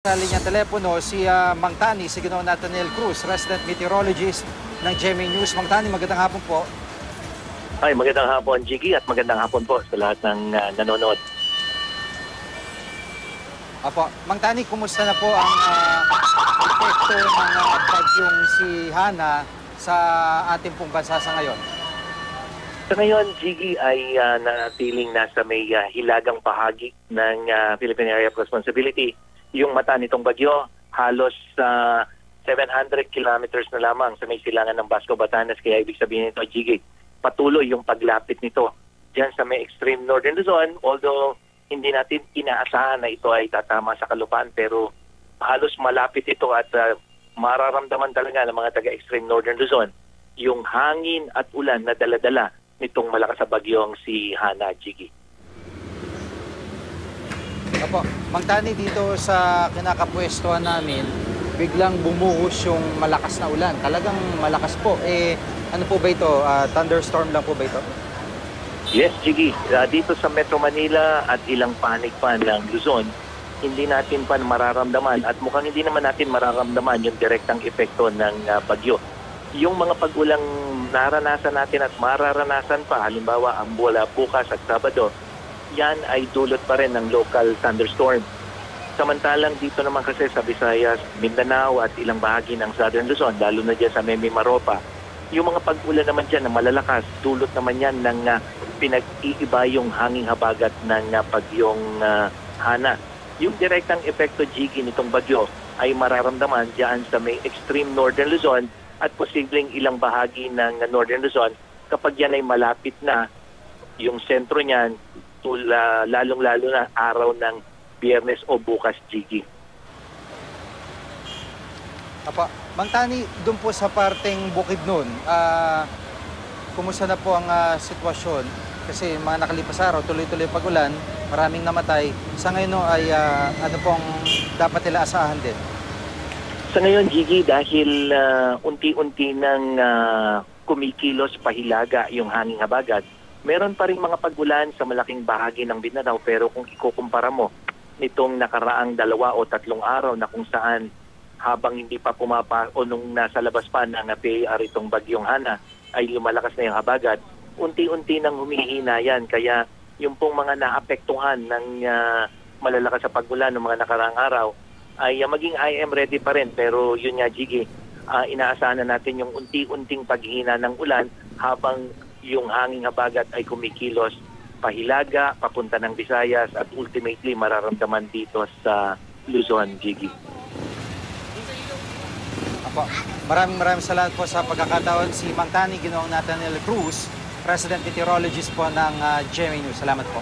Sa linya telepono si Mang Tani, si Ginoong Nathaniel Cruz, resident meteorologist ng GMA News. Mang Tani, magandang hapon po. Ay, magandang hapon, Jiggy, at magandang hapon po sa lahat ng nanonood. Apo, Mang Tani, kumusta na po ang epekto ng bagyong si Hana sa ating pong bansa sa ngayon? Sa ngayon, Jiggy, ay nanatiling nasa may hilagang bahagi ng Philippine Area of Responsibility. Yung mata nitong bagyo, halos 700 kilometers na lamang sa may silangan ng Basco, Batanes. Kaya ibig sabihin nito, Jiggy, patuloy yung paglapit nito diyan sa may extreme northern Luzon. Although hindi natin inaasahan na ito ay tatama sa kalupaan, pero halos malapit ito at mararamdaman talaga ng mga taga-extreme northern Luzon yung hangin at ulan na dala-dala nitong malakas na bagyong si Hana, Jiggy. Apo, Mang Tani, dito sa kinakapwestuhan namin, biglang bumuhos yung malakas na ulan. Talagang malakas po. Ano po ba ito? Thunderstorm lang po ba ito? Yes, Jiggy. Dito sa Metro Manila at ilang panig pa ng Luzon, hindi natin pa mararamdaman at mukhang hindi naman natin mararamdaman yung direktang epekto ng bagyo. Yung mga pag-ulang naranasan natin at mararanasan pa, halimbawa ang bukas at Sabado, yan ay dulot pa rin ng local thunderstorm. Samantalang dito naman kasi sa Visayas, Mindanao at ilang bahagi ng Southern Luzon, lalo na dyan sa Memi Maropa, yung mga pag-ulan naman dyan na malalakas, dulot naman yan ng pinag-iiba yung hanging habagat ng bagyong Hana. Yung direktang epekto, Jiggy, nitong bagyo ay mararamdaman dyan sa may extreme northern Luzon at posibleng ilang bahagi ng northern Luzon kapag yan ay malapit na yung sentro niyan, lalong-lalo na araw ng Biyernes o bukas, Jiggy. Apa, Mang Tani, doon po sa parteng Bukidnon, kumusta na po ang sitwasyon? Kasi mga nakalipas araw, tuloy-tuloy pag-ulan, maraming namatay. Sa ngayon ay ano pong dapat nila asahan din? Sa ngayon, Jiggy, dahil unti-unti nang kumikilos pahilaga yung hanging habagat, meron pa rin mga pag-ulan sa malaking bahagi ng Mindanao, pero kung ikukumpara mo nitong nakaraang 2 o 3 araw na kung saan habang hindi pa o nung nasa labas pa ng PAR itong bagyong Hana ay lumalakas na yung habagat, unti-unti nang humihina yan. Kaya yung pong mga naapektuhan ng malalakas sa pag-ulan ng mga nakaraang araw ay maging IM ready pa rin. Pero yun nga, Jiggy, inaasahan na natin yung unti-unting paghihina ng ulan habang yung hanging habagat ay kumikilos pahilaga, papunta ng Visayas at ultimately mararamdaman dito sa Luzon, Jiggy. Apo, maraming salamat po sa pagkakataon. Si Mang Tani, Ginoong Nathaniel Cruz, resident meteorologist po ng GMA News. Salamat po.